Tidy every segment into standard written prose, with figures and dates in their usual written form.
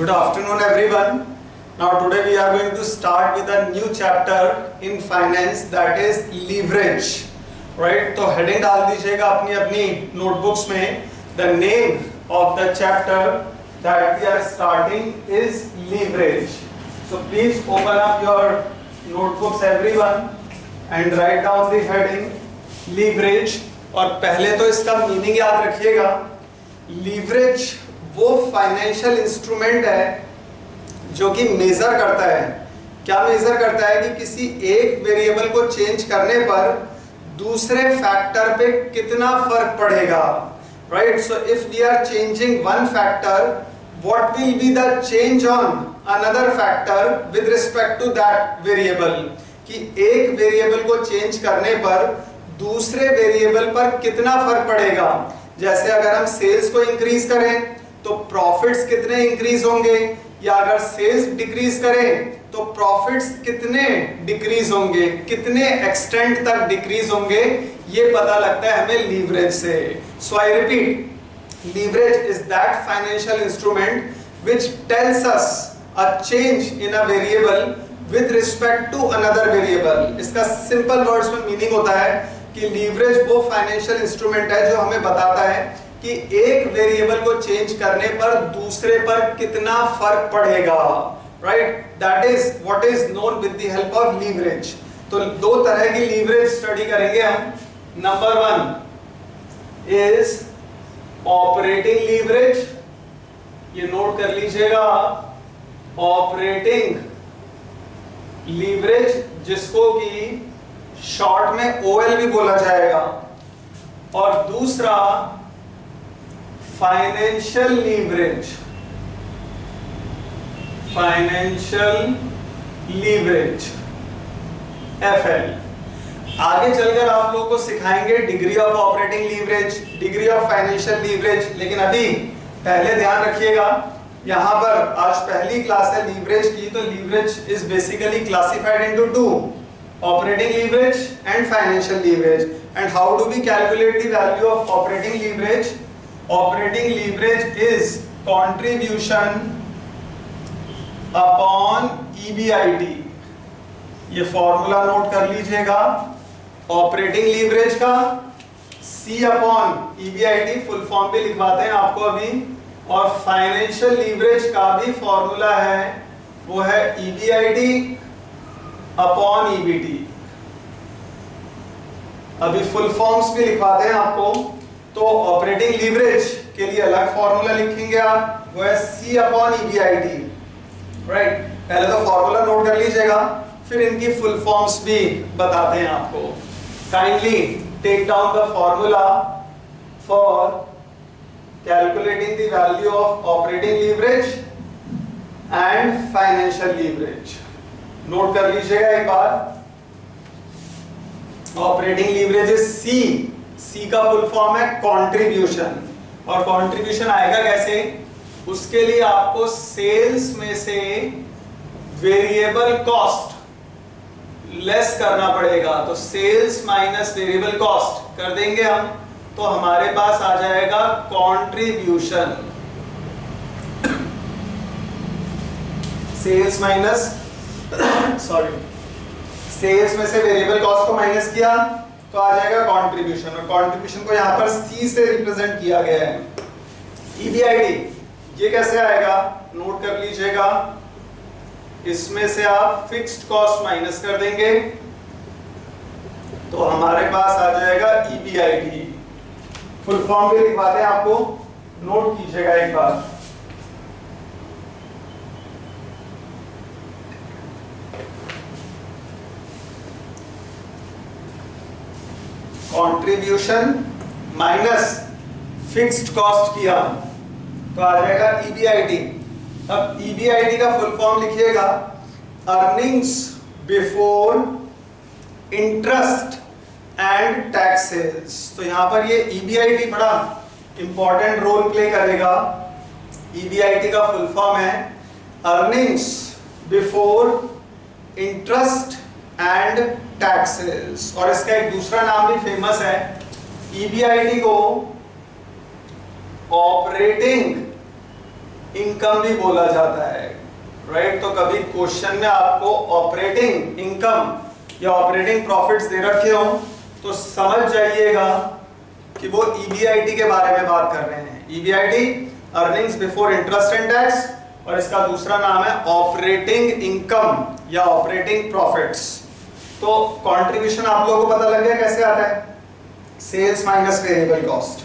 Good afternoon everyone. Now today we are going to start with a new chapter in finance, that is leverage. Right? तो heading डाल दीजिएगा अपनी अपनी notebooks में. The name of the chapter that we are starting is leverage. So please open up your notebooks everyone and write down the heading leverage. और पहले तो इसका मीनिंग याद रखिएगा. लीवरेज वो फाइनेंशियल इंस्ट्रूमेंट है जो कि मेजर करता है. क्या मेजर करता है कि किसी एक वेरिएबल को चेंज करने पर दूसरे फैक्टर पे कितना फर्क पड़ेगा. Right. So if we are changing one factor, what will be the change on another factor with respect to that variable. कि एक वेरिएबल को चेंज करने पर दूसरे वेरिएबल पर कितना फर्क पड़ेगा. जैसे अगर हम सेल्स को इंक्रीज करें तो प्रॉफिट्स कितने इंक्रीज होंगे, या अगर सेल्स डिक्रीज करें तो प्रॉफिट्स कितने डिक्रीज होंगे, कितने एक्सटेंट तक डिक्रीज होंगे, ये पता लगता है हमें लीवरेज से. So I repeat, leverage is that financial instrument which tells us a change in a variable with respect to another variable. इसका सिंपल वर्ड्स में मीनिंग होता है कि लीवरेज वो फाइनेंशियल इंस्ट्रूमेंट है जो हमें बताता है कि एक वेरिएबल को चेंज करने पर दूसरे पर कितना फर्क पड़ेगा. Right. That is what is known with the help of leverage. तो दो तरह की लीवरेज स्टडी करेंगे हम. Number one is operating leverage. ये नोट कर लीजिएगा, ऑपरेटिंग लीवरेज, जिसको कि शॉर्ट में OL भी बोला जाएगा. और दूसरा financial leverage. Financial leverage FL. आगे चलकर आप लोगों को सिखाएंगे degree of operating leverage, degree of financial leverage. लेकिन अभी पहले ध्यान रखिएगा, यहां पर आज पहली क्लास है लीवरेज की. तो leverage is basically classified into two, operating leverage and financial leverage. And how do we calculate the value of operating leverage? Operating leverage is contribution upon EBIT. ये फॉर्मूला नोट कर लीजिएगा. Operating leverage का C upon EBIT, full form भी लिखवाते हैं आपको अभी. और financial leverage का भी फॉर्मूला है, वो है EBIT अपॉन EBT. अभी फुल फॉर्म्स भी लिखवाते हैं आपको. तो ऑपरेटिंग लीवरेज के लिए अलग फॉर्मूला लिखेंगे आप, वो है C अपॉन EBIT. राइट. पहले तो फॉर्मूला नोट कर लीजिएगा, फिर इनकी फुल फॉर्म्स भी बताते हैं आपको. Kindly take down the formula for calculating the value of operating leverage and financial leverage. Note कर लीजिएगा एक बार. ऑपरेटिंग लीवरेज इज C का फुल फॉर्म है कंट्रीब्यूशन. और कंट्रीब्यूशन आएगा कैसे, उसके लिए आपको सेल्स में से वेरिएबल कॉस्ट लेस करना पड़ेगा. तो सेल्स माइनस वेरिएबल कॉस्ट कर देंगे हम, तो हमारे पास आ जाएगा contribution. Sales minus sorry sales में से वेरिएबल कॉस्ट को माइनस किया तो आ जाएगा कंट्रीब्यूशन. और कंट्रीब्यूशन को यहां पर C से रिप्रेजेंट किया गया है. EBIT ये कैसे आएगा, नोट कर लीजिएगा. इसमें से आप फिक्स्ड कॉस्ट माइनस कर देंगे तो हमारे पास आ जाएगा EBIT. फुल फॉर्म भी लिखवाते हैं आपको, नोट कीजिएगा एक बार. कंट्रीब्यूशन माइनस फिक्स्ड कॉस्ट किया तो आ जाएगा EBIT. अब EBIT का फुल फॉर्म लिखिएगा, earnings before interest and taxes. तो यहां पर ये EBIT बड़ा इंपॉर्टेंट रोल प्ले करेगा. EBIT का फुल फॉर्म है earnings before interest and taxes. और इसका एक दूसरा नाम भी फेमस है. EBIT को ऑपरेटिंग इनकम भी बोला जाता है, राइट। तो कभी क्वेश्चन में आपको ऑपरेटिंग इनकम या ऑपरेटिंग प्रॉफिट्स दे रखे हो तो समझ जाइएगा कि वो ईबीआईटी के बारे में बात कर रहे हैं। EBIT earnings before interest and tax, और इसका दूसरा नाम है ऑपरेटिंग इनकम या ऑपरेटिंग प्रॉफिट्स। तो कंट्रीब्यूशन आप लोगों को पता लग गया कैसे आता है, sales minus variable cost.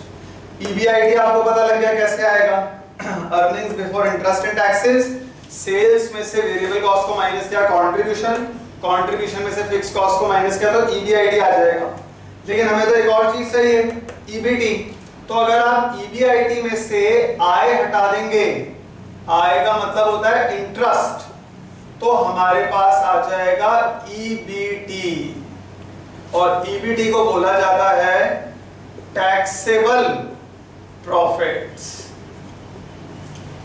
EBIT आपको पता लग गया कैसे आएगा, earnings before interest and taxes, sales में से वेरिएबल कॉस्ट को माइनस किया कंट्रीब्यूशन, कंट्रीब्यूशन में से फिक्स कॉस्ट को माइनस किया तो ईबीआईटी आ जाएगा। लेकिन हमें तो एक और चीज चाहिए, ईबीटी। तो अगर आप ईबीआईटी में से आय हटा देंगे, आय का मतलब होता है इंटरेस्ट, तो हमारे पास आ जाएगा ईबीटी, और ईबीटी को बोला जाता है टैक्सेबल प्रॉफिट्स,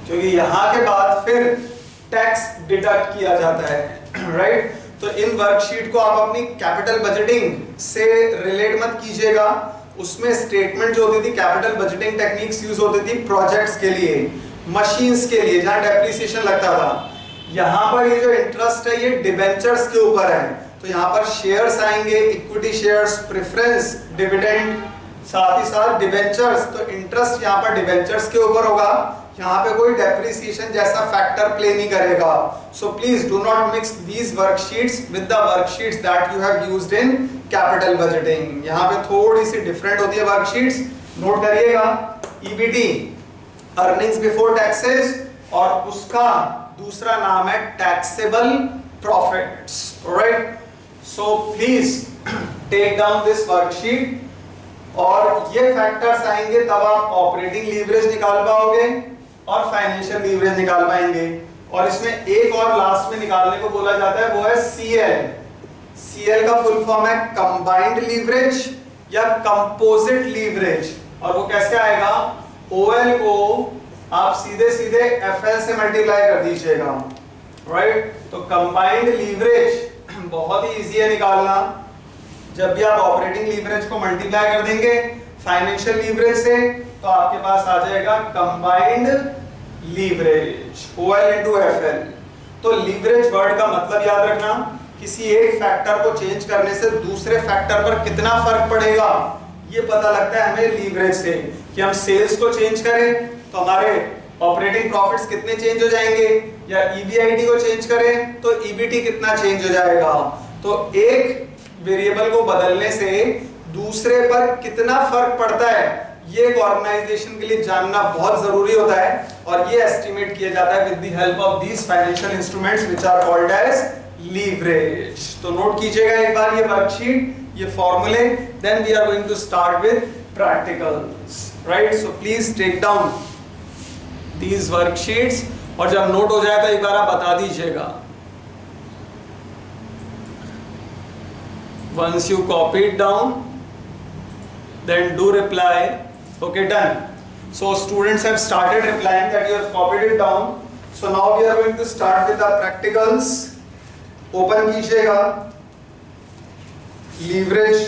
क्योंकि यहां के बाद फिर टैक्स डिडक्ट किया जाता है, राइट। तो इन वर्कशीट को आप अपनी कैपिटल बजटिंग से रिलेट मत कीजिएगा, उसमें स्टेटमेंट जो होती थी, कैपिटल बजटिंग टेक्निक्स यूज होती थी प्रोजेक्ट्स के लिए, मशीन्स के लिए जहां डेप्रिसिएशन लगता था। यहां पर ये जो इंटरेस्ट है ये डिबेंचर्स के ऊपर है, तो यहां पर शेयर्स आएंगे, इक्विटी शेयर्स, प्रेफरेंस, डिविडेंड, साथ ही साथ डिबेंचर्स। तो इंटरेस्ट यहां पर डिबेंचर्स के ऊपर होगा, यहाँ पे कोई डेप्रिसिएशन जैसा फैक्टर प्ले नहीं करेगा। So please do not mix these worksheets with the worksheets that you have used in capital budgeting. यहाँ पे थोड़ी सी डिफरेंट होती है वर्कशीट्स, नोट करिएगा। ईबीटी अर्निंग्स बिफोर टैक्सेस, और उसका दूसरा नाम है taxable profits, right. So please take down this worksheet, और ये फैक्टर्स आएंगे तब आप ऑपरेटिंग लीवरेज निकाल पाओगे और फाइनेंशियल लीवरेज निकाल पाएंगे। और इसमें एक और लास्ट में निकालने को बोला जाता है, वो है सीएल। सीएल का फुल फॉर्म है कंबाइंड लीवरेज या कंपोजिट लीवरेज, और वो कैसे आएगा, ओएल को आप सीधे सीधे एफएल से मल्टीप्लाई कर दीजिएगा, राइट। तो कंबाइंड लीवरेज बहुत ही इजी है निकालना, जब भी आप ऑपरेटिंग लीवरेज को मल्टीप्लाई कर देंगे फाइनेंशियल लीवरेज से तो आपके पास आ जाएगा combined leverage, OL into FL। तो लीवरेज वर्ड का मतलब याद रखना, किसी एक फैक्टर को चेंज करने से दूसरे फैक्टर पर कितना फर्क पड़ेगा ये पता लगता है हमें लीवरेज से। कि हम सेल्स को चेंज करें तो हमारे ऑपरेटिंग प्रॉफिट्स कितने चेंज हो जाएंगे, या ईबीआईटी को चेंज करें तो ईबीटी कितना चेंज हो जाएगा। तो एक वेरिएबल को बदलने से दूसरे पर कितना फर्क पड़ता है ये एक ऑर्गेनाइजेशन के लिए जानना बहुत जरूरी होता है, और ये एस्टिमेट किया जाता है with the help of these financial instruments which are called as leverage. तो नोट कीजिएगा एक बार ये वर्कशीट, ये फॉर्मूले, then we are going to start with practicals, right. So please take down these worksheets, और जब नोट हो जाए तो एक बार आप बता दीजिएगा। Once you copy it down, then do reply. Okay, done. So students have started replying that you have copied it down. So now we are going to start with the practicals. Open कीजिएगा। Leverage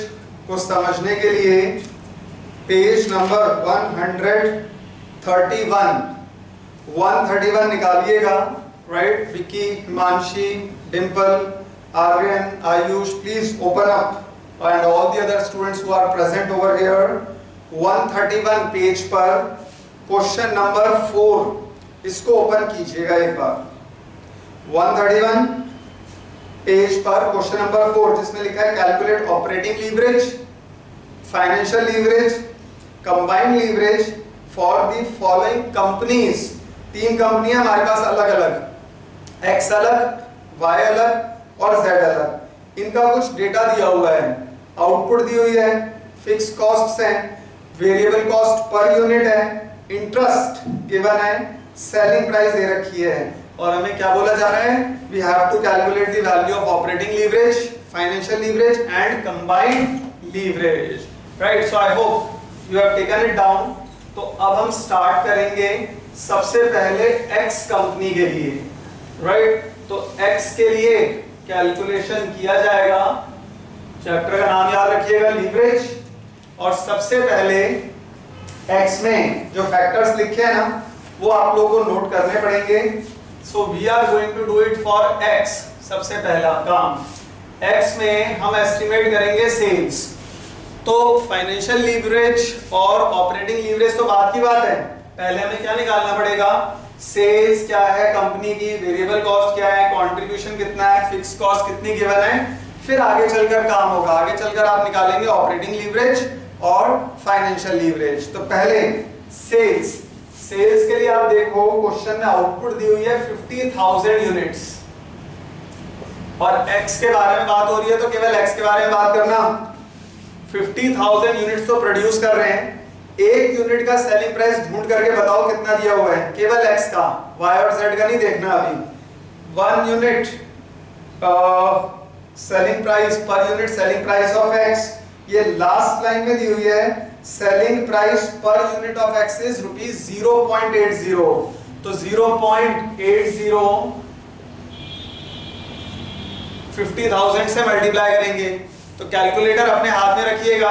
को समझने के लिए page number 131 निकालिएगा, right? Vicky, Himanshi, Dimple, Aryan, Ayush, please open up, and all the other students who are present over here, 131 page पर question number 4 इसको open कीजिएगा एक बार। 131 page पर क्वेश्चन नंबर 4 जिसमें लिखा है calculate operating leverage, financial leverage, combined leverage for the following companies. 3 कंपनियां हमारे पास अलग अलग, X अलग, Y अलग और Z अलग। इनका कुछ डेटा दिया हुआ है, आउटपुट दी हुई है, फिक्स कॉस्ट्स हैं, वेरिएबल कॉस्ट पर यूनिट है, इंटरेस्ट गिवन है, सेलिंग प्राइस दे रखी है, और हमें क्या बोला जा रहा है, we have to calculate the value of operating leverage, financial leverage and combined leverage, right. So I hope you have taken it down. तो अब हम स्टार्ट करेंगे सबसे पहले X कंपनी के लिए, राइट। तो X के लिए कैलकुलेशन किया जाएगा, चैप्टर का नाम याद रखिएगा लीवरेज, और सबसे पहले X में जो फैक्टर्स लिखे हैं ना वो आप लोगों को नोट करने पड़ेंगे। So we are going to do it for x. सबसे पहला काम एक्स में हम एस्टिमेट करेंगे सेल्स। तो फाइनेंशियल लीवरेज और ऑपरेटिंग लीवरेज तो बात की बात है, पहले हमें क्या निकालना पड़ेगा, सेल्स क्या है कंपनी की, वेरिएबल कॉस्ट क्या है, कंट्रीब्यूशन कितना है, फिक्स कॉस्ट कितनी गिवन है, फिर आगे चलकर काम होगा, आगे चलकर आप निकालेंगे ऑपरेटिंग लीवरेज और फाइनेंशियल लीवरेज। तो पहले सेल्स, सेल्स के लिए आप देखो क्वेश्चन में आउटपुट दी हुई है 50,000 यूनिट्स और एक्स के बारे में बात हो रही है, तो केवल एक्स के बारे में बात करना। 50,000 यूनिट्स तो प्रोड्यूस कर रहे हैं, एक यूनिट का सेलिंग प्राइस ढूंढ करके बताओ कितना दिया हुआ है, केवल एक्स का, वाई और जेड का नहीं देखना अभी। 1 unit selling price per unit selling price of x, ये लास्ट लाइन में दी हुई है, selling price per unit of x is ₹0.80। तो 0.80 50,000 से मल्टीप्लाई करेंगे। तो कैलकुलेटर अपने हाथ में रखिएगा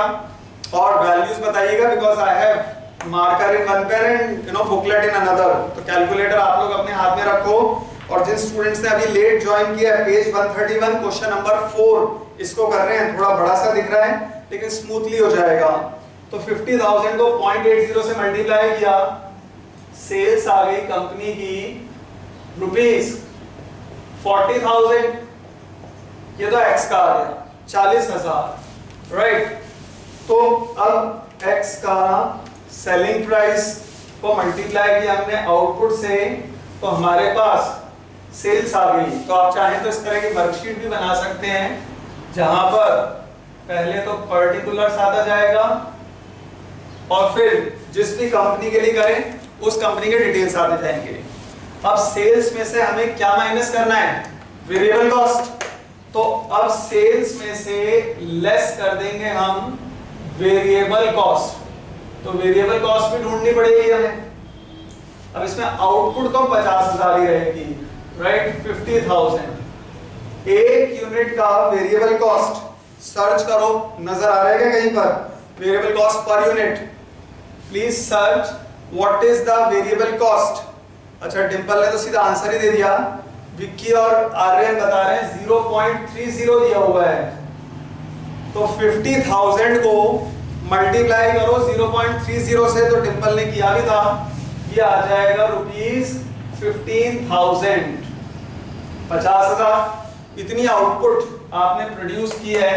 और वैल्यूज बताइएगा, because I have marker in one pen and booklet in another. तो कैलकुलेटर आप लोग अपने हाथ में रखो। और जिन स्टूडेंट्स ने अभी लेट ज्वाइन किया है, पेज 131 क्वेश्चन नंबर 4 इसको कर रहे हैं, थोड़ा बड़ा सा दिख रहा है लेकिन स्मूथली हो जाएगा। तो 50,000 को 0.80 से मल्टीप्लाई किया, सेल्स आ गई कंपनी की ₹40,000, ये तो एक्स का आ गया 40,000, राइट। तो अब एक्स का सेलिंग प्राइस को मल्टीप्लाई किया हमने आउटपुट से, तो हमारे पास सेल्स आ गई। तो आप चाहें तो इस तरह की वर्कशीट भी बना सकते हैं, जहां पर पहले तो पर्टिकुलर्स आता जाएगा और फिर जिस भी कंपनी के लिए करें उस कंपनी के डिटेल्स आते जाएंगे। अब सेल्स में से हमें क्या माइनस करना है, वेरिएबल कॉस्ट। तो अब सेल्स में से लेस कर देंगे हम वेरिएबल कॉस्ट, तो वेरिएबल कॉस्ट भी ढूंढनी पड़ेगी हमें। अब इसमें आउटपुट तो 50,000 ही रहेगी, राइट। 50,000 एक यूनिट का वेरिएबल कॉस्ट सर्च करो, नजर आ रहा है क्या कहीं पर, variable cost per unit, please search what is the variable cost. अच्छा डिंपल ने तो सीधा आंसर ही दे दिया, विक्की और आर्यन बता रहे हैं 0.30 दिया हुआ है। तो 50,000 को मल्टीप्लाई करो 0.30 से, तो डिंपल ने किया भी था, ये आ जाएगा ₹15,000, 50,000। इतनी आउटपुट आपने प्रोड्यूस की है।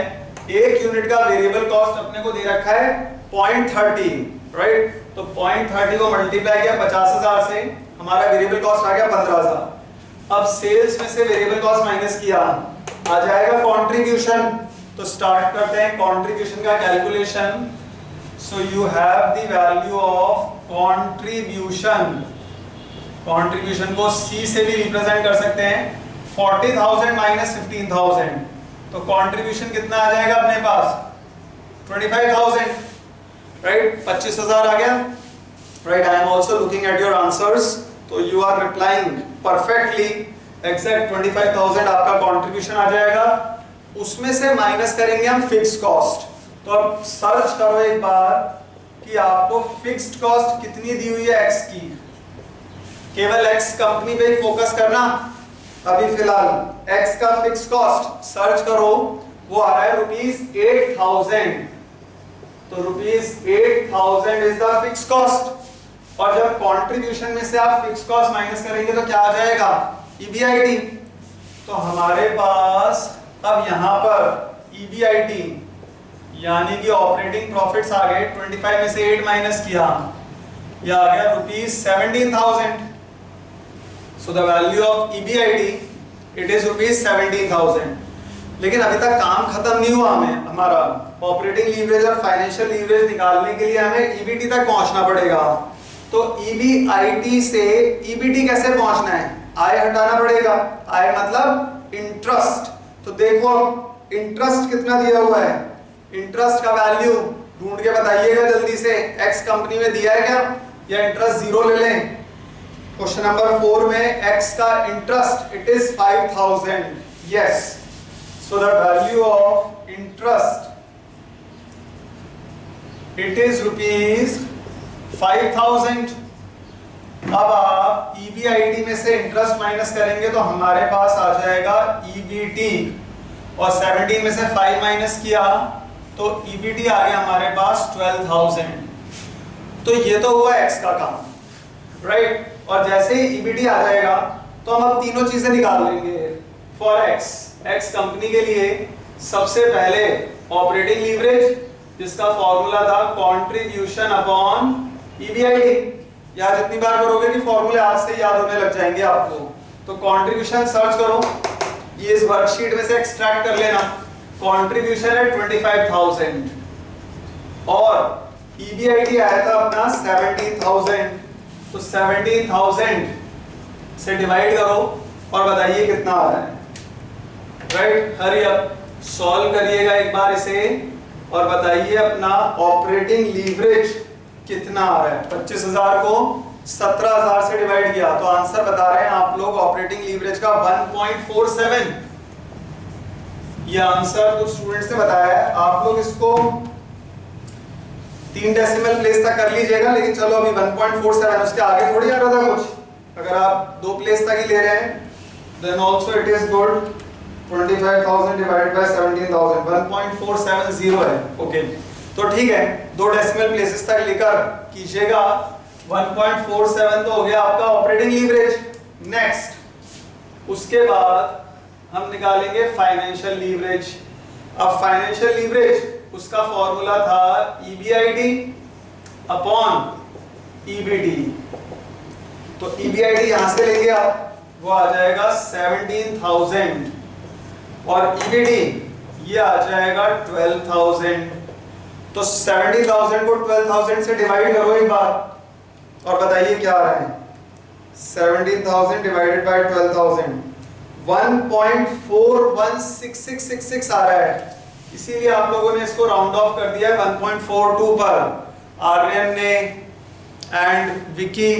एक यूनिट का वेरिएबल कॉस्ट अपने को दे रखा है 0.30, राइट। तो 0.30 को मल्टीप्लाई किया 50,000 से, हमारा वेरिएबल कॉस्ट आ गया 15,000। अब सेल्स में से वेरिएबल कॉस्ट माइनस किया, आ जाएगा कंट्रीब्यूशन। तो स्टार्ट करते हैं कंट्रीब्यूशन का calculation. So you have the value of contribution, contribution को C से भी रिप्रेजेंट कर सकते हैं, 40,000 माइनस 15,000, तो कंट्रीब्यूशन कितना आ जाएगा अपने पास 25,000, राइट। 25,000 आ गया, right. I am also looking at your answers, तो you are replying perfectly, exact 25,000 आपका कंट्रीब्यूशन आ जाएगा। उसमें से माइनस करेंगे हम फिक्स कॉस्ट। तो अब सर्च करो एक बार कि आपको फिक्स्ड कॉस्ट कितनी दी हुई है एक्स की, केवल एक्स कंपनी पे ही फोकस करना अभी फिलहाल। एक्स का फिक्स कॉस्ट सर्च करो, वो आ रहा है ₹8,000। तो ₹8,000 इज द फिक्स कॉस्ट। और जब कंट्रीब्यूशन में से आप फिक्स कॉस्ट माइनस करेंगे तो क्या आ जाएगा, EBIT। तो हमारे पास अब यहां पर EBIT यानी कि ऑपरेटिंग प्रॉफिट्स आ गए, 25 में से 8 माइनस किया, यह आ गया ₹17,000। So the value of EBIT it is ₹17,000। लेकिन अभी तक काम खत्म नहीं हुआ, हमें हमारा ऑपरेटिंग लीवरेज और फाइनेंशियल लीवरेज निकालने के लिए हमें EBT तक पहुंचना पड़ेगा। तो EBIT से EBT कैसे पहुंचना है, आय हटाना पड़ेगा, आय मतलब इंटरेस्ट। तो देखो इंटरेस्ट कितना दिया हुआ है, इंटरेस्ट का वैल्यू ढूंढ के बताइएगा जल्दी से, एक्स कंपनी में दिया है क्या, या इंटरेस्ट 0 ले लें। क्वेश्चन नंबर 4 में एक्स का interest it is 5,000, yes. So the value of interest it is ₹5,000। अब आप EBIT में से इंटरेस्ट माइनस करेंगे तो हमारे पास आ जाएगा EBT, और 17 में से 5 माइनस किया तो EBT आ गया हमारे पास 12,000। तो ये तो हुआ x का काम, राइट। और जैसे ही EBT आ जाएगा तो हम अब तीनों चीजें निकाल लेंगे फॉर x कंपनी के लिए। सबसे पहले ऑपरेटिंग लीवरेज, जिसका फॉर्मूला था कंट्रीब्यूशन अपॉन EBIT। या जितनी बार करोगे कि फॉर्मूले आज से याद होने लग जाएंगे आपको। तो कंट्रीब्यूशन सर्च करो, ये इस वर्कशीट में से एक्सट्रैक्ट कर लेना। कंट्रीब्यूशन है 25,000 और EBIT आया था अपना 17,000। तो 17,000 से डिवाइड करो और बताइए कितना आ रहा है, राइट। हरी अप, सॉल्व करिएगा एक बार इसे और बताइए अपना ऑपरेटिंग लीवरेज कितना आ रहा है। 25,000 को 17,000 से डिवाइड किया तो आंसर बता रहे हैं आप लोग ऑपरेटिंग लीवरेज का 1.47। ये आंसर कुछ स्टूडेंट्स ने बताया है। आप लोग इसको 3 डेसिमल प्लेस तक कर लीजिएगा, लेकिन चलो अभी 1.47, उसके आगे थोड़ी आ रहा था कुछ। अगर आप 2 प्लेस तक ही ले रहे हैं then also it is good. 25,000 divided by 17,000 1.470 है। ओके, तो ठीक है, 2 डेसिमल प्लेसेस तक लेकर कीजिएगा। 1.47 तो हो गया आपका ऑपरेटिंग लीवरेज। नेक्स्ट, उसके बाद हम निकालेंगे फाइनेंशियल लीवरेज। अब फाइनेंशियल लीवरेज, उसका फॉर्मूला था EBIT अपॉन EBT। तो EBIT यहां से लेंगे आप, वो आ जाएगा 17,000 और EBT ये आ जाएगा 12,000। तो 17,000 को 12,000 से डिवाइड करो एक बार और बताइए क्या आ रहा है। 17,000 डिवाइडेड बाय 12,000 1.416666 आ रहा है। इसीलिए आप लोगों ने इसको राउंड ऑफ कर दिया है 1.42 पर। आर्यन ने and Vicky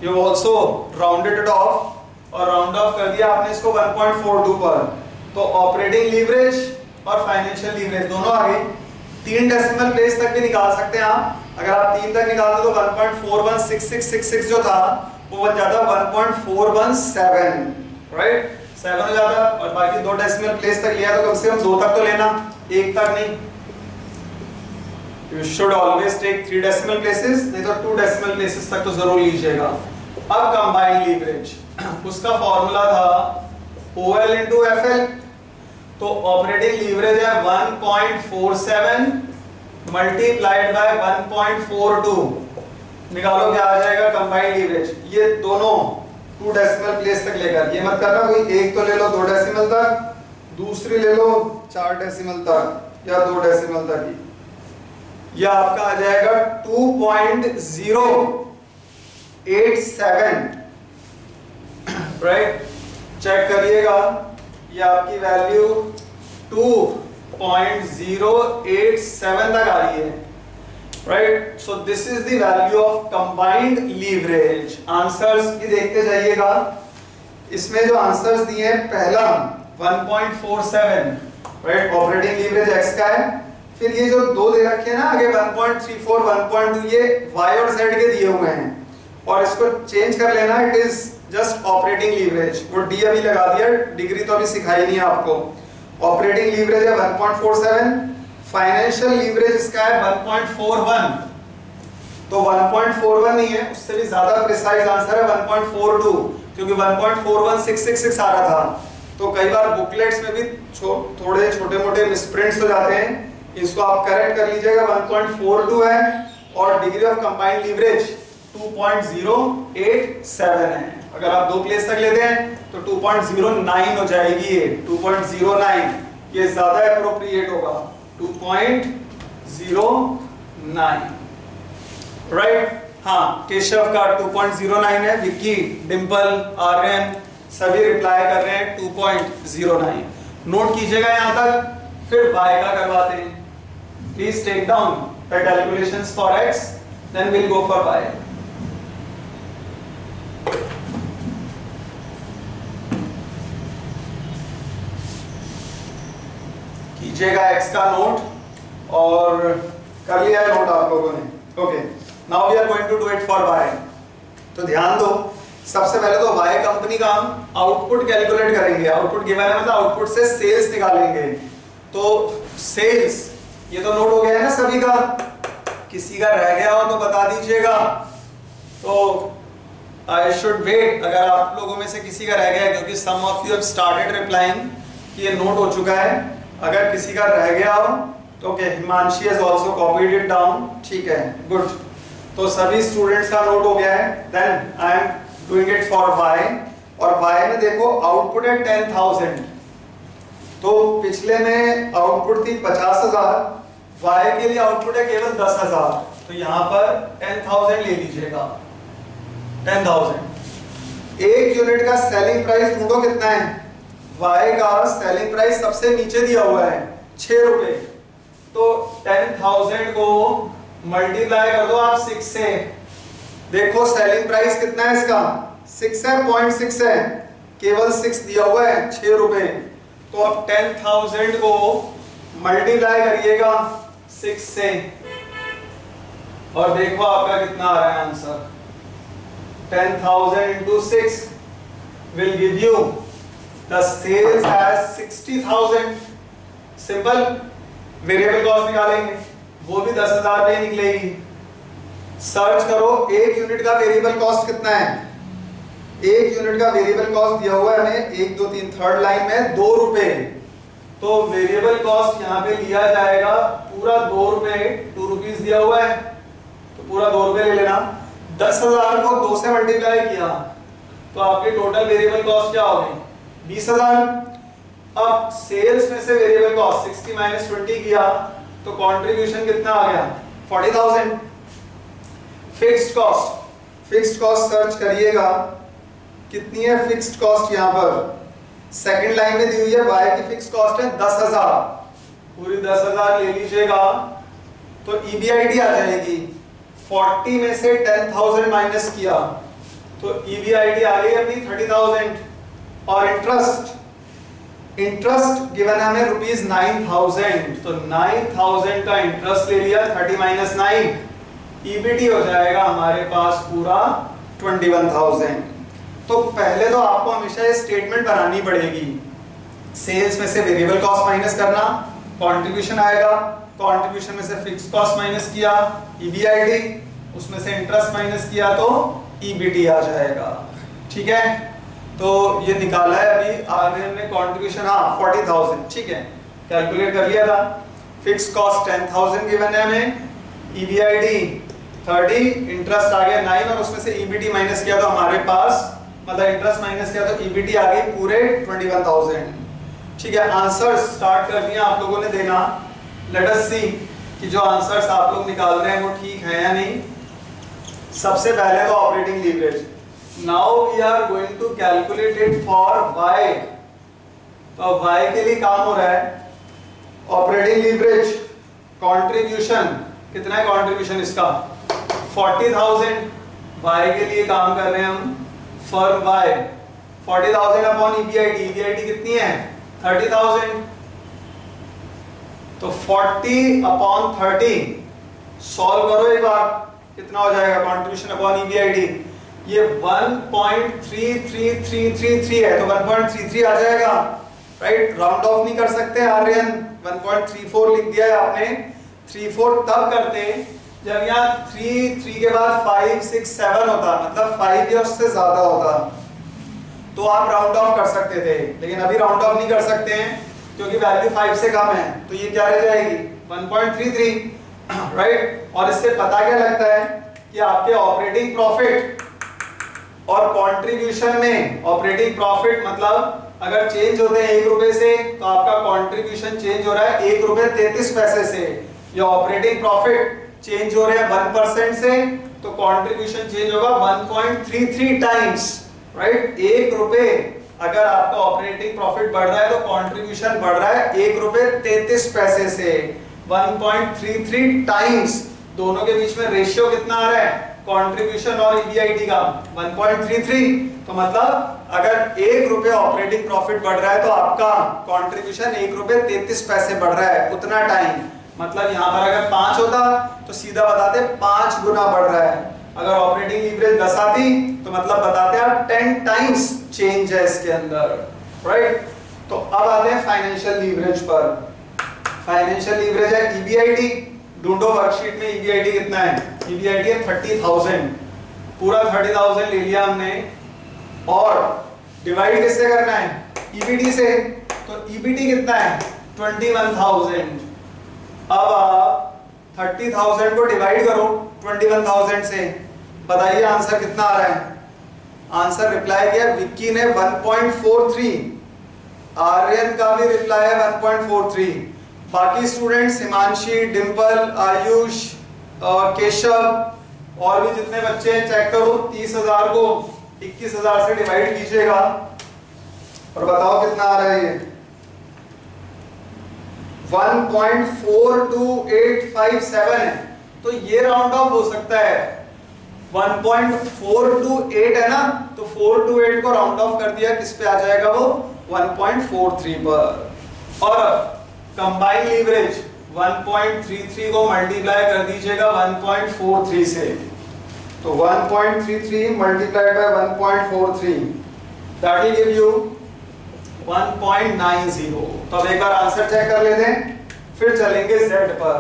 you also rounded it of और राउंड ऑफ कर दिया आपने इसको 1.42 पर। तो ऑपरेटिंग लीवरेज और फाइनेंशियल लीवरेज दोनों आ गए। 3 डेसिमल प्लेस तक भी निकाल सकते हैं आप। अगर आप 3 तक निकालते तो 1.416666 जो था वो बन जाता 1.417, राइट। 7 हो जाता और बाकी 2 डेसिमल प्लेस तक लिया तो कम से कम 2 तक तो लेना, 1 तक नहीं। You should always take 3 decimal places, नहीं तो 2 decimal places तक तो जरूर लीजिएगा। अब कंबाइंड लीवरेज, उसका फॉर्मूला था OL into FL। तो ऑपरेटिंग लीवरेज है 1.47 मल्टीप्लाइड बाय 1.42। निकालो क्या आ जाएगा कंबाइंड लीवरेज। ये दोनों 2 डेसिमल प्लेस तक लेकर, ये मत करना कोई एक तो ले लो 2 डेसिमल तक, दूसरी ले लो 4 डेसिमल तक या 2 डेसिमल तक ही। ये आपका आ जाएगा 2.087, राइट। चेक करिएगा, ये आपकी वैल्यू 2.087 तक आ रही है, right. So this is the value of combined leverage. Answers भी देखते जाइएगा। इसमें जो आंसर्स दिए हैं, पहला 1.47, राइट, ऑपरेटिंग लीवरेज x का है। फिर ये जो 2 दे रखे हैं ना आगे 1.34 1.2, ये y और z के दिए हुए हैं और इसको चेंज कर लेना, it is just operating leverage. वो डी अभी लगा दिया, डिग्री तो अभी सिखाई नहीं है आपको। ऑपरेटिंग लीवरेज है 1.47, फाइनेंशियल लीवरेज इसका है 1.41। तो 1.41 नहीं है, उससे भी ज्यादा प्रिसाइज आंसर है 1.42, क्योंकि 1.41666 आ रहा था। तो कई बार बुकलेट्स में भी थोड़े छोटे मोटे मिसप्रिंट्स हो जाते हैं, इसको आप करेक्ट कर लीजिएगा। 1.42 है और डिग्री ऑफ कंबाइंड लीवरेज 2.087 है। अगर आप 2 प्लेस तक लेते हैं तो 2.09 हो जाएगी ये 2.09, ये ज्यादा एप्रोप्रिएट होगा 2.09, राइट। हाँ, केशव का 2.09 है, विक्की, डिंपल, आर्यन सभी रिप्लाई कर रहे हैं 2.09। नोट कीजिएगा यहां तक, फिर y का करवाते हैं। Please take down the calculations for x, then will go for y। कीजिएगा x का नोट, और कर लिया है नोट आप लोगों ने। Okay, now we are going to do it for y। तो तो ध्यान दो, सबसे पहले तो वाई कंपनी का हम आउटपुट कैलकुलेट करेंगे। आउटपुट गिवन है मतलब आउटपुट से सेल्स निकालेंगे। तो सेल्स ये तो नोट हो गया है ना सभी का, किसी का रह गया हो तो बता दीजिएगा। तो आई शुड वेट, अगर आप लोगों में से किसी का रह गया है, क्योंकि some of you have started replying कि ये नोट हो चुका है। अगर किसी का रह गया हो तो okay, Himanshi has also copied it down, ठीक है, गुड। तो सभी स्टूडेंट्स का नोट हो गया है। Then I am doing it for y, और वाई में देखो आउटपुट है 10,000, तो पिछले में आउटपुट थी 50,000, वाई के लिए आउटपुट है केवल 10,000, तो यहाँ पर 10,000 ले लीजिएगा। 10,000 एक यूनिट का सेलिंग प्राइस ढूंढो कितना है। वाई का सेलिंग प्राइस सबसे नीचे दिया हुआ है 6 रुपए, तो 10,000 को मल्टीप्लाई कर दो आप 6 से। देखो सेलिंग प्राइस कितना है इसका, 6 है, 0.6 है, केवल 6 दिया हुआ है 6 रुपए। तो अब 10,000 को मल्टीप्लाई करिएगा 6 से, और देखो आपका कितना आ रहा है answer. 10,000 into 6 will give you the sales as 60,000। Simple, variable cost निकालेंगे, वो भी 10,000 पे निकलेगी। सर्च करो एक यूनिट का वेरिएबल कॉस्ट कितना है। एक यूनिट का वेरिएबल कॉस्ट दिया हुआ है हमें 1 2 3 थर्ड लाइन में 2 रुपए। तो वेरिएबल कॉस्ट यहाँ पे लिया जाएगा पूरा 2 रुपए, 2 रुपीस दिया हुआ है तो पूरा 2 रुपए ले लेना। 10,000 को 2 से मल्टीप्लाई किया तो आपकी टोटल वेरिएबल कॉस्ट क्या हो गई, 20,000। अब सेल्स में से वेरिएबल कॉस्ट 60 माइनस 20 किया तो कंट्रीब्यूशन कितना आ गया, 40,000। फिक्स्ड कॉस्ट सर्च करिएगा कितनी है फिक्स्ड कॉस्ट। यहाँ पर सेकंड लाइन में दी हुई है वाई की फिक्स्ड कॉस्ट है 10,000, पूरी 10,000 ले लीजिएगा तो EBIT आ जाएगी। 40 में से 10,000 माइनस किया तो EBIT आ गई अपनी 30,000। और इंटरेस्ट गिवन है हमें ₹9,000, तो 9,000 का इंटरेस्ट ले लिया, 30 माइनस 9, EBT हो जाएगा हमारे पास पूरा 21,000। तो पहले तो आपको हमेशा ये स्टेटमेंट बनानी पड़ेगी, सेल्स में से वेरिएबल कॉस्ट माइनस करना, कंट्रीब्यूशन आएगा, कंट्रीब्यूशन में से फिक्स्ड कॉस्ट माइनस किया EBIT, उसमें से इंटरेस्ट माइनस किया तो EBT आ जाएगा। ठीक है, तो ये निकाला है अभी हमने कंट्रीब्यूशन, हाँ 40,000, ठीक है, कैलकुलेट कर लिया था। फिक्स्ड कॉस्ट 10,000 गिवन है हमें, EBIT 30, इंटरेस्ट आ गया 9 और उसमें से EBT माइनस किया तो हमारे पास, मतलब इंटरेस्ट माइनस किया तो EBT आ गई पूरे 21,000। ठीक है, आंसर स्टार्ट कर दिया आप लोगों ने देना। लेट अस सी कि जो आंसर्स आप लोग निकाल रहे हैं वो ठीक है या नहीं। सबसे पहले तो operating leverage, now we are going to calculate it for y. तो वाई के लिए काम हो रहा है ऑपरेटिंग लीवरेज, कंट्रीब्यूशन कितना है, कंट्रीब्यूशन इसका 40,000, वाई के लिए काम कर रहे हैं हम फॉर वाई 40,000 अपॉन EBIT कितनी है 30,000, तो 40 अपॉन 30 सॉल्व करो एक बार, कितना हो जाएगा कंट्रीब्यूशन अपॉन EBIT, ये 1.33333 है तो 1.33 आ जाएगा, राइट। राउंड ऑफ नहीं कर सकते आर्यन, 1.34 लिख दिया है आपने। 34 तब करते जब यहाँ 3 के बाद 5 6 7 होता, मतलब 5 या उससे ज्यादा होता तो आप राउंड ऑफ कर सकते थे, लेकिन अभी राउंड ऑफ नहीं कर सकते हैं क्योंकि वैल्यू 5 से कम है, तो ये क्या रह जाएगी 1.33, राइट। और इससे पता क्या लगता है कि आपके ऑपरेटिंग प्रॉफिट और कंट्रीब्यूशन में, ऑपरेटिंग प्रॉफिट मतलब अगर चेंज होते हैं 1 रुपए से तो आपका कंट्रीब्यूशन चेंज हो रहा है 1 रुपए 33 पैसे से, या ऑपरेटिंग प्रॉफिट चेंज हो रहे हैं 1% से तो कंट्रीब्यूशन चेंज होगा 1.33 टाइम्स, राइट। 1 रुपए अगर आपका ऑपरेटिंग प्रॉफिट बढ़ रहा है तो कंट्रीब्यूशन बढ़ रहा है 1 रुपए 33 पैसे से, 1.33 टाइम्स। दोनों के बीच में रेशियो कितना आ रहा है कंट्रीब्यूशन और EBIT का 1.33, तो मतलब अगर 1 रुपए ऑपरेटिंग प्रॉफिट बढ़ रहा है तो आपका कंट्रीब्यूशन 1 रुपए 33 पैसे बढ़ रहा है उतना टाइम। मतलब यहाँ पर अगर 5 होता तो सीधा बताते 5 गुना बढ़ रहा है, अगर ऑपरेटिंग लीवरेज 10 आती तो मतलब बताते हैं 10 टाइम्स चेंज है इसके अंदर, राइट। तो अब आते हैं फाइनेंशियल लीवरेज पर। फाइनेंशियल लीवरेज है ईबीआईटी, ढूंढो वर्कशीट में ईबीआईटी कितना है। ईबीआईटी है 30,000, पूरा 30,000 ले लिया हमने और डिवाइड किससे करना है, ईबीटी से। तो ईबीटी कितना है 21,000। अब आप 30,000 को डिवाइड करो 21,000 से, बताइए आंसर कितना आ रहा है। आंसर रिप्लाई किया विक्की ने 1.43, आर्यन का भी रिप्लाई है 1.43। बाकी स्टूडेंट्स हिमांशी, डिंपल, आयुष, केशव और भी जितने बच्चे हैं चेक करो, 30,000 को 21,000 से डिवाइड कीजिएगा और बताओ कितना आ रहा है ये। 1.42857 है, तो ये राउंड ऑफ हो सकता है। 1.428 है ना, तो 428 को राउंड ऑफ कर दिया, किस पे आ जाएगा वो 1.43 पर। और कंबाइंड लीवरेज 1.33 को मल्टीप्लाई कर दीजिएगा 1.43 से, तो 1.33 multiplied by 1.43 that will give you 1.90। तो अब एक बार आंसर चेक कर लेते हैं, फिर चलेंगे Z पर,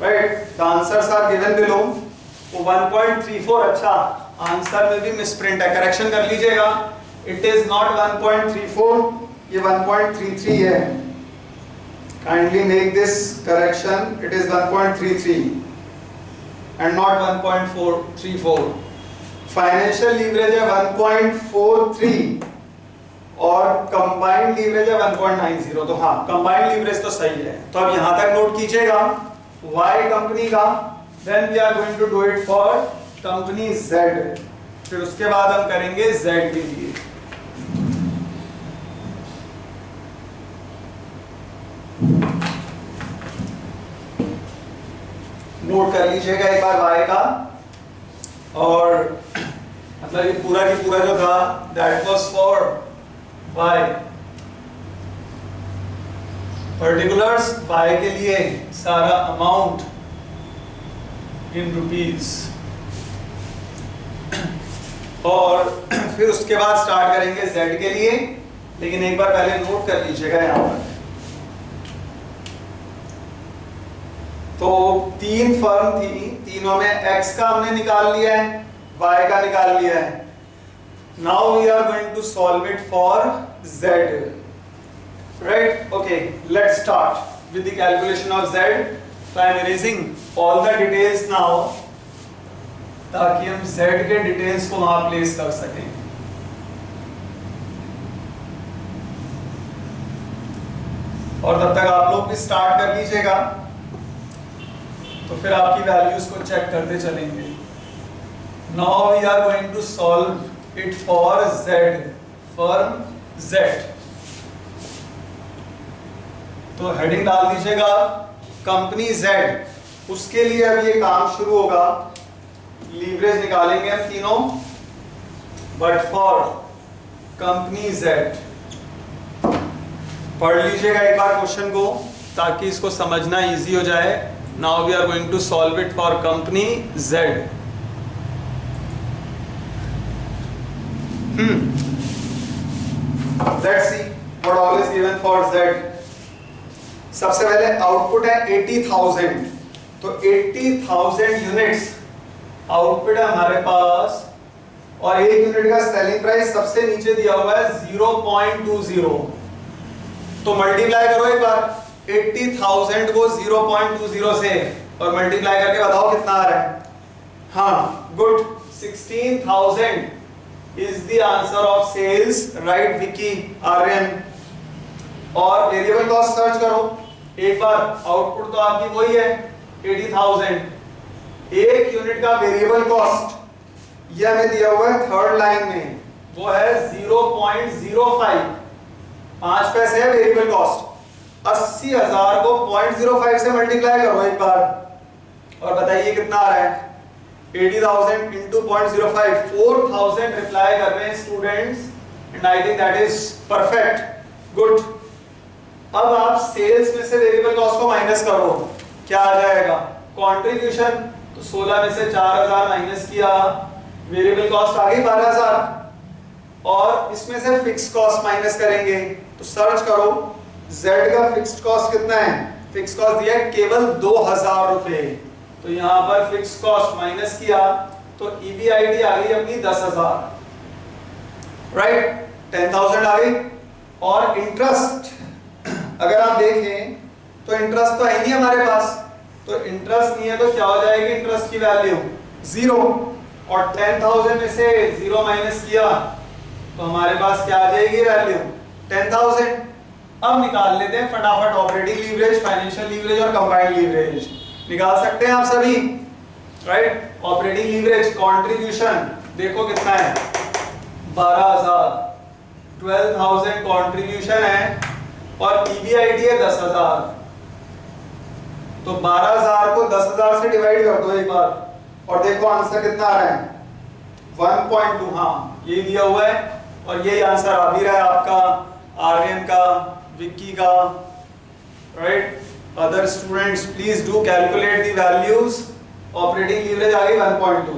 right. The answers are given below. वो 1.34, अच्छा आंसर में भी मिसप्रिंट है, करेक्शन कर लीजिएगा। इट इज नॉट 1.34, ये 1.33 है। Kindly make this correction, it is 1.33 and not 1.434। Financial leverage है 1.43 और कंबाइंड लीवरेज है 1.90। तो हाँ, कंबाइंड लीवरेज तो सही है। तो अब यहां तक नोट कीजिएगा Y कंपनी का, then we are going to do it for company Z, फिर उसके बाद हम करेंगे Z के लिए। नोट कर लीजिएगा एक बार Y का, और मतलब ये पूरा की पूरा जो था that was for Y particulars, Y के लिए सारा अमाउंट इन रुपीस, और फिर उसके बाद स्टार्ट करेंगे Z के लिए। लेकिन एक बार पहले नोट कर लीजिएगा यहां पर। तो 3 फर्म थी, तीनों में X का हमने निकाल लिया है, Y का निकाल लिया है। Now we are going to solve it for Z, right? Okay, let's start with the calculation of Z. So I am erasing all the details now, ताकि हम Z के डिटेल्स को वहां प्लेस कर सकें। और तब तक आप लोग भी स्टार्ट कर लीजिएगा, तो फिर आपकी वैल्यूज को चेक करते चलेंगे। Now we are going to solve it for Z, firm Z। तो हेडिंग डाल दीजिएगा कंपनी Z। उसके लिए अब ये काम शुरू होगा, लीवरेज निकालेंगे हम तीनों, बट फॉर कंपनी Z। पढ़ लीजिएगा एक बार क्वेश्चन को, ताकि इसको समझना इजी हो जाए। Now we are going to solve it for company Z। Let's see what all is given for Z। सबसे पहले आउटपुट है 80,000, तो 80,000 यूनिट्स आउटपुट है हमारे पास, और एक यूनिट का सेलिंग प्राइस सबसे नीचे दिया हुआ है 0.20। तो मल्टीप्लाई करो एक बार 80,000 को 0.20 से और मल्टीप्लाई करके बताओ कितना आ रहा है। हाँ good, 16,000 is the answer of sales, right Vicky, Aryan. और वेरिएबल कॉस्ट सर्च करो एक बार, आउटपुट तो आपकी वही है 80,000। एक यूनिट का वेरिएबल कॉस्ट ये हमें दिया हुआ है थर्ड लाइन में, वो है 0.05, 5 पैसे है वेरिएबल कॉस्ट। 80,000 को 0.05 से मल्टीप्लाई करो एक बार और बताइए कितना आ रहा है। 80,000 into 0.05, 4,000 रिप्लाई कर रहे हैं students, and I think that is perfect, good. अब आप सेल्स में से वेरिएबल कॉस्ट को माइनस करो, क्या आ जाएगा कंट्रीब्यूशन, तो 16 में से 4000 माइनस किया, वेरिएबल कॉस्ट आ गई 12000, और इसमें से फिक्स कॉस्ट माइनस करेंगे। तो सर्च करो Z का फिक्स्ड कॉस्ट कितना है, फिक्स कॉस्ट दिया है केवल 2000 रुपए। तो यहां पर फिक्स कॉस्ट माइनस किया तो EBIT आ गई अपनी 10000, राइट, 10,000 आ गई। और इंटरेस्ट अगर आप देखें तो इंटरेस्ट तो है नहीं हमारे पास, तो इंटरेस्ट नहीं है तो क्या हो जाएगी इंटरेस्ट की वैल्यू 0, और 10,000 में से 0 माइनस किया तो हमारे पास क्या आ जाएगी वैल्यू 10,000। अब निकाल लेते हैं फटाफट ऑपरेटिंग लीवरेज, फाइनेंशियल लीवरेज और कंबाइंड लीवरेज निकाल सकते हैं आप सभी, राइट। ऑपरेटिंग लीवरेज कंट्रीब्यूशन देखो कितना है 12,000, 12,000 कंट्रीब्यूशन है, और EBIT है 10,000। तो 12,000 को 10,000 से डिवाइड कर दो एक बार और देखो आंसर कितना आ रहा है 1.2। हाँ ये दिया हुआ है और यही आंसर आ भी रहा है आपका, आर्यन का, विक्की का, right. Other students please do calculate the values. Operating leverage आ गई 1.2।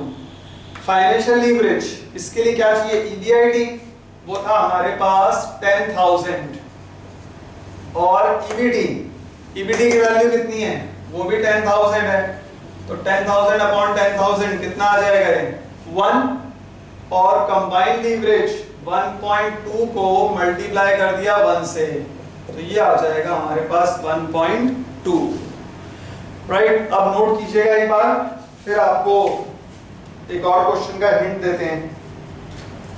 फाइनेंशियल लीवरेज इसके लिए क्या चाहिए EBIT, वो था हमारे पास 10,000, और EBT की वैल्यू कितनी है वो भी 10,000 है। तो 10,000 अपॉन 10,000 कितना आ जाएगा 1, और कंबाइंड लीवरेज 1.2 को मल्टीप्लाई कर दिया 1 से, तो ये आ जाएगा हमारे पास 1.2, राइट। अब नोट कीजिएगा एक बार, फिर आपको एक और क्वेश्चन का हिंट देते हैं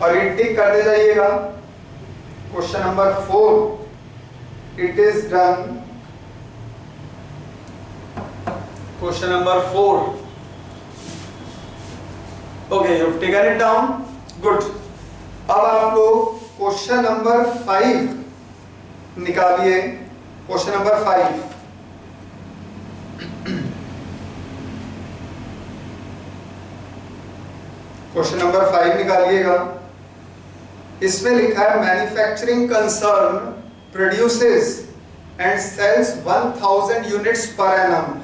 और ये टिक करते जाइएगा। Question number 4 it is done. Question number 4, okay you have taken it down, good. अब आप लोग क्वेश्चन नंबर 5 निकालिए। क्वेश्चन नंबर 5, क्वेश्चन नंबर 5 निकालिएगा। इसमें लिखा है manufacturing concern produces and sales 1000 units per annum.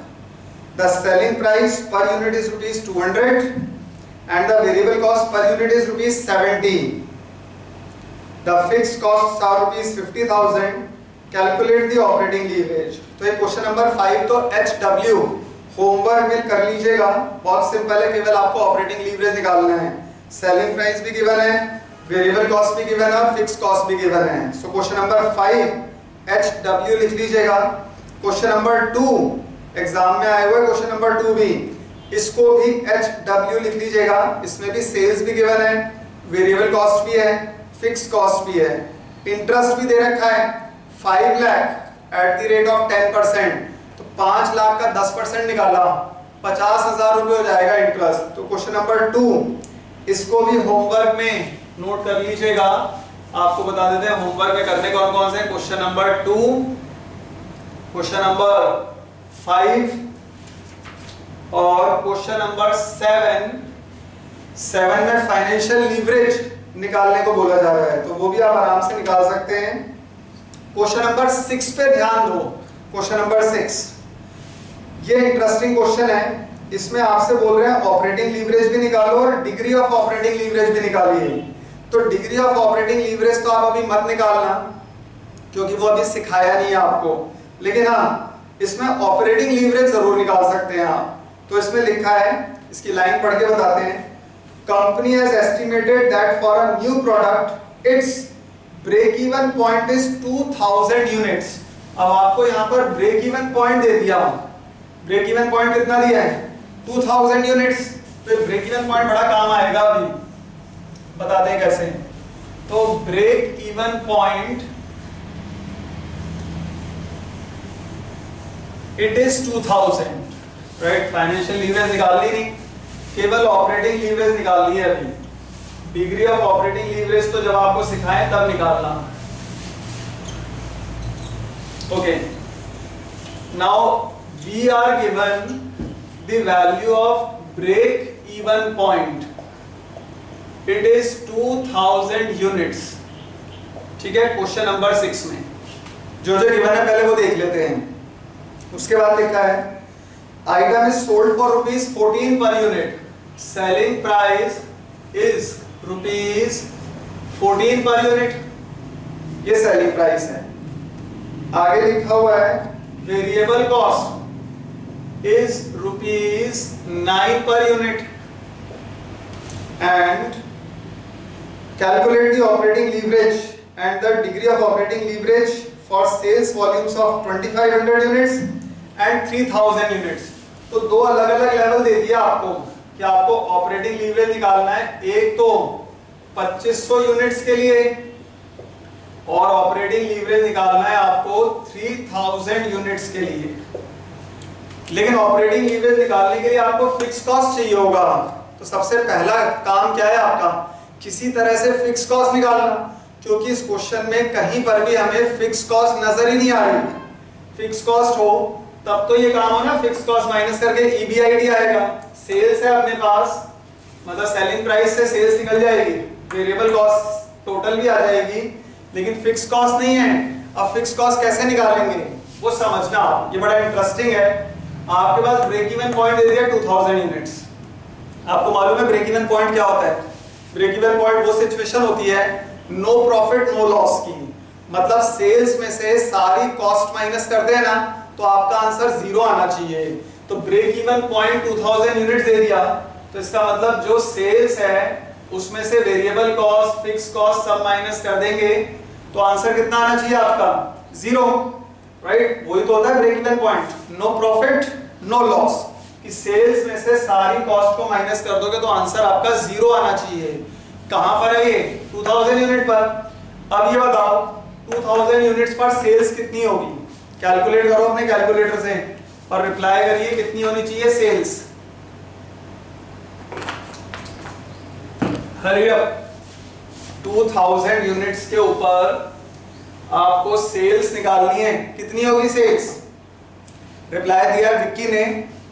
The selling price per unit is ₹200 and the variable cost per unit is ₹70. The fixed costs are ₹50,000. Calculate the operating leverage. तो ये question number 5 तो HW homework में कर लीजिएगा, बहुत simple है, केवल आपको ऑपरेटिंग लीवरेज निकालना है। सेलिंग प्राइस भी गिवन है, वेरिएबल कॉस्ट भी गिवन है और फिक्स कॉस्ट भी गिवन है। सो क्वेश्चन नंबर 5 HW लिख लीजिएगा। क्वेश्चन नंबर 2 एग्जाम में आए हुए क्वेश्चन नंबर 2 भी, इसको भी HW लिख लीजिएगा। इसमें भी सेल्स भी गिवन है, वेरिएबल कॉस्ट भी है, फिक्स कॉस्ट भी है, इंटरेस्ट भी दे रखा है 5 lakh at the rate of 10%। तो 5 लाख का 10% निकाला 50,000 रुपए हो जाएगा इंटरेस्ट। तो क्वेश्चन नंबर 2 इसको भी होमवर्क में नोट कर लीजिएगा। आपको बता देते हैं होमवर्क में करने कौन कौन से। क्वेश्चन नंबर 2, क्वेश्चन नंबर 5 और क्वेश्चन नंबर 7 में फाइनेंशियल लीवरेज निकालने को बोला जा रहा है, तो वो भी आप आराम से निकाल सकते हैं। क्वेश्चन नंबर 6 पे ध्यान दो। क्वेश्चन नंबर 6 ये इंटरेस्टिंग क्वेश्चन है। इसमें आपसे बोल रहे हैं ऑपरेटिंग लीवरेज भी निकालो और डिग्री ऑफ ऑपरेटिंग लीवरेज भी निकालिए। तो डिग्री ऑफ ऑपरेटिंग लीवरेज तो आप अभी मत निकालना क्योंकि वो अभी सिखाया नहीं है आपको, लेकिन हाँ इसमें ऑपरेटिंग लीवरेज जरूर निकाल सकते हैं आप। तो इसमें लिखा है, इसकी लाइन पढ़ के बताते हैं। Company has estimated that for a new product its break even point is 2000 units. अब आपको यहाँ पर ब्रेक इवन पॉइंट दे दिया, ब्रेक इवन पॉइंट कितना दिया है 2000 यूनिट्स। तो ब्रेक इवन पॉइंट बड़ा काम आएगा, अभी बताते हैं कैसे। तो break even point it is 2000, right. Financial leverage निकालनी नहीं, केवल ऑपरेटिंग लीवरेज निकालनी है अभी। डिग्री ऑफ ऑपरेटिंग लीवरेज तो जब आपको सिखाएं तब निकालना। Okay, now we are given the value of break even point, it is 2000 units, ठीक है। क्वेश्चन नंबर 6 में जो जो गिवन है पहले वो देख लेते हैं। उसके बाद लिखा है item is sold for rupees 14 per unit, selling price is rupees 14 per unit, ये सेलिंग प्राइस है। आगे लिखा हुआ है variable cost is rupees 9 per unit and calculate the operating leverage and the degree of operating leverage for sales volumes of 2500 units and 3000 units. तो दो अलग अलग लेवल दे दिया आपको कि आपको ऑपरेटिंग लीवरेज निकालना है, एक तो 2500 यूनिट्स के लिए और ऑपरेटिंग लीवरेज निकालना है आपको 3000 यूनिट्स के लिए। लेकिन ऑपरेटिंग लीवरेज निकालने के लिए आपको फिक्स कॉस्ट चाहिए होगा। तो सबसे पहला काम क्या है आपका, किसी तरह से फिक्स कॉस्ट निकालना, क्योंकि इस क्वेश्चन में कहीं पर भी हमें फिक्स कॉस्ट नजर ही नहीं आ रही। फिक्स कॉस्ट हो तब तो ये काम हो ना, फिक्स कॉस्ट माइनस करके ईबीआईडी आएगा। सेल्स है अपने पास, मतलब सेलिंग प्राइस से सेल्स निकल जाएगी, वेरिएबल कॉस्ट टोटल भी आ जाएगी, लेकिन फिक्स कॉस्ट नहीं है। अब फिक्स कॉस्ट कैसे निकालेंगे वो समझना, ये बड़ा इंटरेस्टिंग है। आपके पास ब्रेक इवन पॉइंट दे दिया 2000 यूनिट्स। आपको मालूम है ब्रेक इवन पॉइंट क्या होता है? ब्रेक इवन पॉइंट वो सिचुएशन होती है नो प्रॉफिट नो लॉस की, मतलब सेल्स में से सारी कॉस्ट माइनस कर देना तो आपका आंसर 0 आना चाहिए। तो ब्रेक इवन पॉइंट 2000 यूनिट्स दे दिया, तो इसका मतलब जो सेल्स है उसमें से वेरिएबल कॉस्ट फिक्स कॉस्ट सब माइनस कर देंगे तो आंसर कितना आना चाहिए आपका? 0, राइट? वही तो होता है break even point, no profit no loss, कि सेल्स में से सारी कॉस्ट को माइनस कर दोगे तो आंसर आपका 0 आना चाहिए। कहां पर है ये? 2000 यूनिट पर। अब ये बताओ 2000 यूनिट्स पर सेल्स कितनी होगी? कैलकुलेट करो अपने कैलकुलेटर से और रिप्लाई करिए कितनी होनी चाहिए सेल्स। Hurry up. 2000 यूनिट्स के ऊपर आपको सेल्स निकालनी है, कितनी होगी सेल्स? रिप्लाई दिया विक्की ने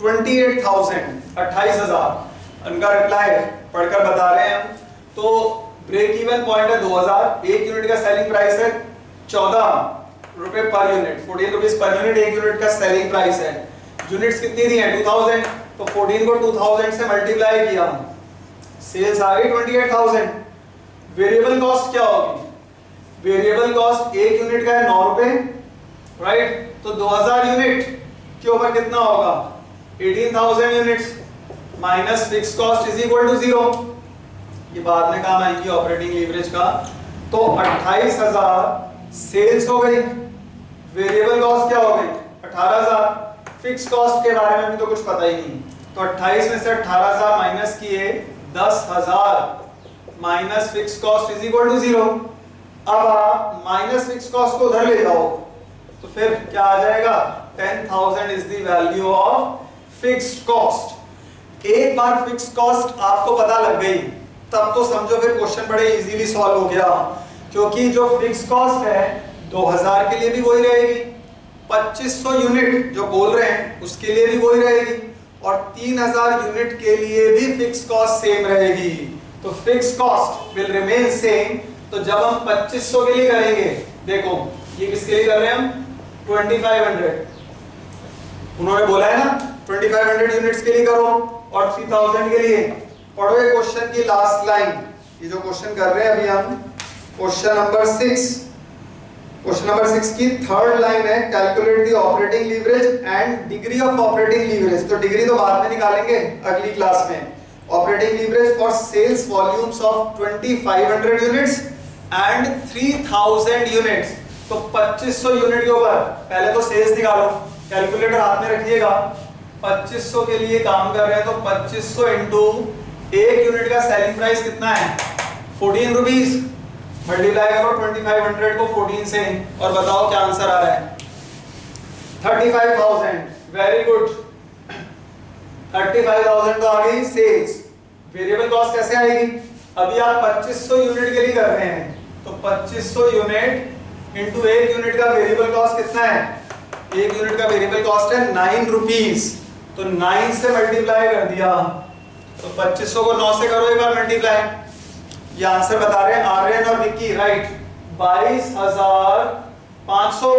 28,000, 28,000। उनका रिप्लाई पढ़कर बता रहे हैं हम। तो ब्रेक इवन पॉइंट है 2000, एक यूनिट का सेलिंग प्राइस है 14 रुपए per unit, 14 rupees per unit एक यूनिट का सेलिंग प्राइस है। यूनिट्स कितनी दी है? 2000, तो 14 को 2000 से मल्टीप्लाई किया, सेल्स आ गई 28,000। वेरिएबल कॉस्ट क्या होगी? वेरिएबल कॉस्ट एक यूनिट का है 9 रुपए, राइट? तो 2000 यूनिट के ऊपर कितना होगा? 18,000 units minus fix cost is equal to 0। ये बाद में काम आएगी ऑपरेटिंग लीवरेज का। तो 28,000 सेल्स हो गई, वेरिएबल कॉस्ट क्या हो गई? 18,000। फिक्स कॉस्ट के बारे में भी तो कुछ पता ही नहीं, तो 28 में से 18,000 माइनस किए 10,000 minus fix cost is equal to 0। अब आप माइनस फिक्स कॉस्ट को उधर ले जाओ तो फिर क्या आ जाएगा? 10,000 is the value of fixed cost. एक बार फिक्स्ड कॉस्ट आपको पता लग गई तब तो समझो फिर क्वेश्चन बड़े इजीली सॉल्व हो गया, क्योंकि जो फिक्स्ड कॉस्ट है 2000 के लिए भी वही रहेगी, 2500 यूनिट जो बोल रहे हैं उसके लिए भी वही रहेगी, और 3000 यूनिट के लिए भी फिक्स्ड कॉस्ट सेम रहेगी। तो fixed cost will remain same. तो जब हम 2500 के लिए करेंगे, देखो ये किसके लिए कर रहे हैं हम? 2500। उन्होंने बोला है ना 2500 यूनिट्स के लिए करो और 3000 के लिए। पढ़ो ये क्वेश्चन की लास्ट लाइन, ये जो क्वेश्चन कर रहे हैं अभी हम, क्वेश्चन नंबर 6। क्वेश्चन नंबर 6 की थर्ड लाइन है calculate the operating leverage and degree of operating leverage. तो डिग्री तो बाद में निकालेंगे अगली क्लास में। Operating leverage for sales volumes of 2500 units and 3000 units. तो 2500 यूनिट के ऊपर पहले तो सेल्स निकालो, कैलकुलेटर हाथ में रखिएगा। 2500 के लिए काम कर रहे हैं तो 2500 इंटू एक यूनिट का सेलिंग प्राइस कितना है? 14 रुपीस। मल्टीप्लाई करो 2500 को 14 से और बताओ क्या आंसर आ रहा है? 35,000। वेरी गुड, 35,000 तो आ गई सेल्स। वेरिएबल कॉस्ट कैसे आएगी? अभी आप 2500 यूनिट के लिए कर रहे हैं तो 2500 यूनिट इंटू एक यूनिट का वेरिएबल कॉस्ट कितना है? एक यूनिट का वेरिएबल कॉस्ट है 9 रुपीस, तो 9 से मल्टीप्लाई कर दिया, तो 2500 को 9 से करो एक बार मल्टीप्लाई। ये आंसर बता रहे हैं आर्यन और विक्की, राइट? 22,500।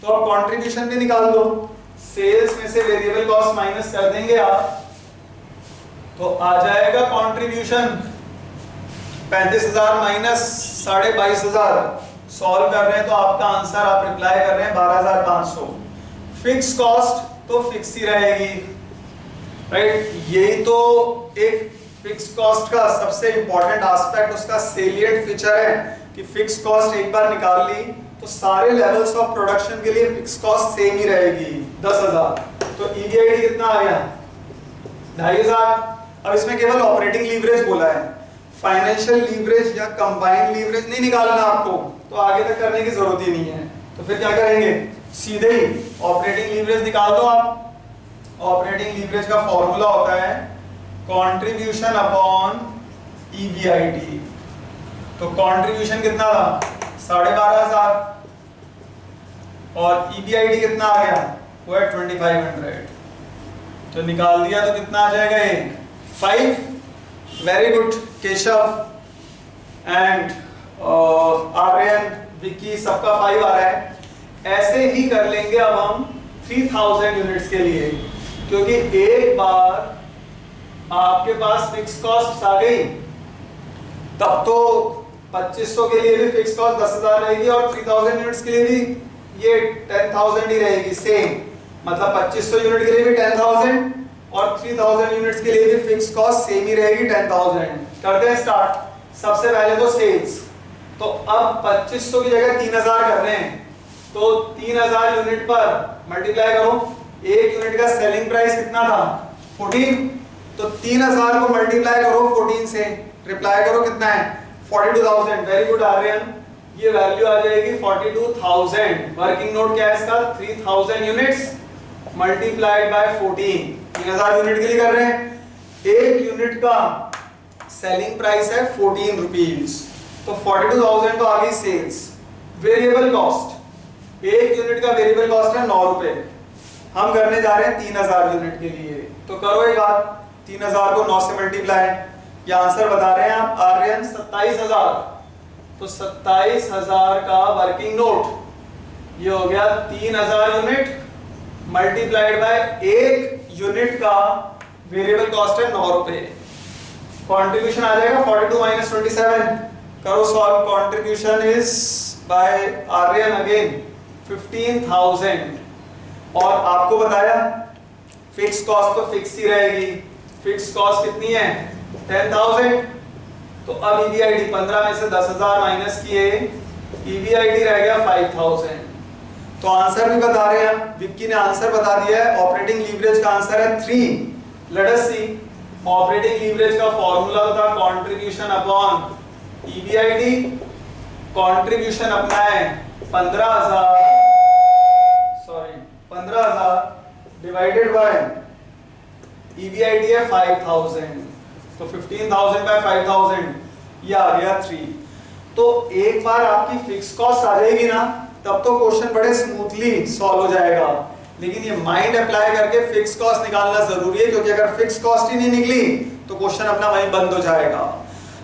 तो अब कंट्रीब्यूशन भी निकाल दो। सेल्स में से वेरिएबल कॉस्ट माइनस कर देंगे आप, तो आ जाएगा कंट्रीब्यूशन 35,000 माइनस 22,500। सॉल्व कर रहे हैं तो आपका आंसर आप रिप्लाई कर रहे हैं 12,500। फिक्स कॉस्ट तो फिक्स ही रहेगी, राइट। यही तो एक फिक्स कॉस्ट का सबसे इंपॉर्टेंट एस्पेक्ट, उसका सेलिएंट फीचर है कि फिक्स कॉस्ट एक बार निकाल ली तो सारे लेवल्स ऑफ प्रोडक्शन के लिए फिक्स कॉस्ट सेम ही रहेगी 10,000। तो ईबीआईडी कितना आ गया 2,500। अब इसमें केवल ऑपरेटिंग लीवरेज बोला है, फाइनेंशियल लीवरेज या कंबाइंड लीवरेज नहीं निकालना आपको, तो आगे तक करने की जरूरत ही नहीं है। तो फिर क्या करेंगे, सीधे ही ऑपरेटिंग लीवरेज निकाल दो आप। ऑपरेटिंग लीवरेज का फॉर्मूला होता है कंट्रीब्यूशन अपॉन ईबीआईडी। तो कंट्रीब्यूशन कितना था 12,500 और ईबीआईडी कितना आ गया, वो है 2500। तो निकाल दिया तो कितना आ जाएगा, ये 5। Very good Keshav and Aryan, Vicky, सबका 5 आ रहा है। ऐसे ही कर लेंगे अब हम 3000 यूनिट्स के लिए, क्योंकि एक बार आपके पास फिक्स कॉस्ट आ गई तब तो 2500 के लिए भी फिक्स कॉस्ट 10,000 रहेगी और 3000 यूनिट्स के लिए भी ये 10,000 ही रहेगी सेम। मतलब 2500 यूनिट के लिए भी 10,000 और 3000 यूनिट्स के लिए भी फिक्स कॉस्ट सेम ही रहेगी 10,000। करते हैं स्टार्ट। सबसे पहले तो सेल्स, तो अब 2500 की जगह 3000 कर रहे हैं, तो 3000 यूनिट पर मल्टीप्लाई करो। एक यूनिट का सेलिंग प्राइस कितना था 14, तो 3000 को मल्टीप्लाई करो 14 से, रिप्लाई करो कितना है 42,000। वेरी गुड आर्यन, ये वैल्यू आ जाएगी 42,000। वर्किंग नोट क्या है इसका, 3000 यूनिट्स मल्टीप्लाइड बाय 14। 3000 यूनिट के लिए कर रहे हैं। एक यूनिट का सेलिंग प्राइस है 14 रुपीज, तो 42,000 तो आ गई सेल्स। वेरिएबल कॉस्ट, एक यूनिट का वेरिएबल कॉस्ट है 9 रुपए। हम करने जा रहे हैं 3000 यूनिट के लिए, तो करो एक बात, 3000 को 9 से मल्टीप्लाई। ये आंसर बता रहे हैं आप आर्यन 27,000, तो 27,000 का वर्किंग नोट ये हो गया 3000 यूनिट मल्टीप्लाइड बाय एक यूनिट का वेरिएबल कॉस्ट है 9 रुपए। कंट्रीब्यूशन आ जाएगा 42 माइनस 27। करो solve. Contribution is by Aryan again 15,000। और आपको बताया फिक्स कॉस्ट तो फिक्स ही रहेगी। फिक्स कॉस्ट कितनी है 10,000। तो अब ईबीआईडी 15 में से 10,000 माइनस किए, ईबीआईडी रह गया 5,000। तो आंसर भी बता रहे हैं, विक्की ने आंसर बता दिया है। ऑपरेटिंग लीवरेज का आंसर है 3। लेट अस सी। ऑपरेटिंग लीवरेज का फॉर्मूला था कंट्रीब्यूशन अपॉन ईबीआईडी। कंट्रीब्यूशन अपना है 15,000 डिवाइडेड बाय ईबीआईडी है 5,000, तो 15,000 बाय 5,000 ये आ गया 3। तो एक बार आपकी फिक्स कॉस्ट आ जाएगी ना, तब तो क्वेश्चन बड़े स्मूथली सॉल्व हो जाएगा। लेकिन ये माइंड अप्लाई करके फिक्स कॉस्ट निकालना जरूरी है, क्योंकि अगर फिक्स कॉस्ट ही नहीं निकली तो क्वेश्चन अपना वहीं बंद हो जाएगा।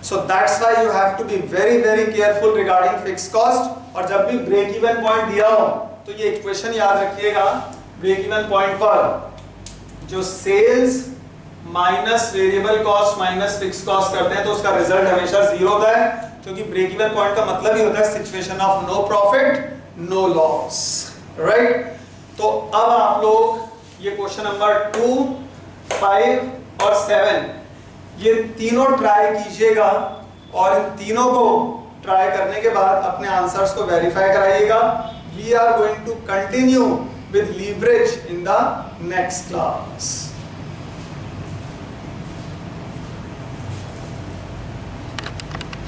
So that's why you have to be very very careful regarding fix cost. और जब भी ब्रेक इवन पॉइंट दिया हो तो ये इक्वेशन याद रखिएगा। ब्रेक इवन पॉइंट पर जो sales minus variable cost minus fix cost करते हैं तो उसका रिजल्ट हमेशा 0 होता है, क्योंकि ब्रेक इवन पॉइंट का मतलब ही होता है situation of no profit no loss, right. तो अब आप लोग ये क्वेश्चन नंबर 2, 5 और 7 ये तीनों ट्राई कीजिएगा, और इन तीनों को ट्राई करने के बाद अपने आंसर्स को वेरीफाई कराइएगा। We are going to continue with leverage in the next class.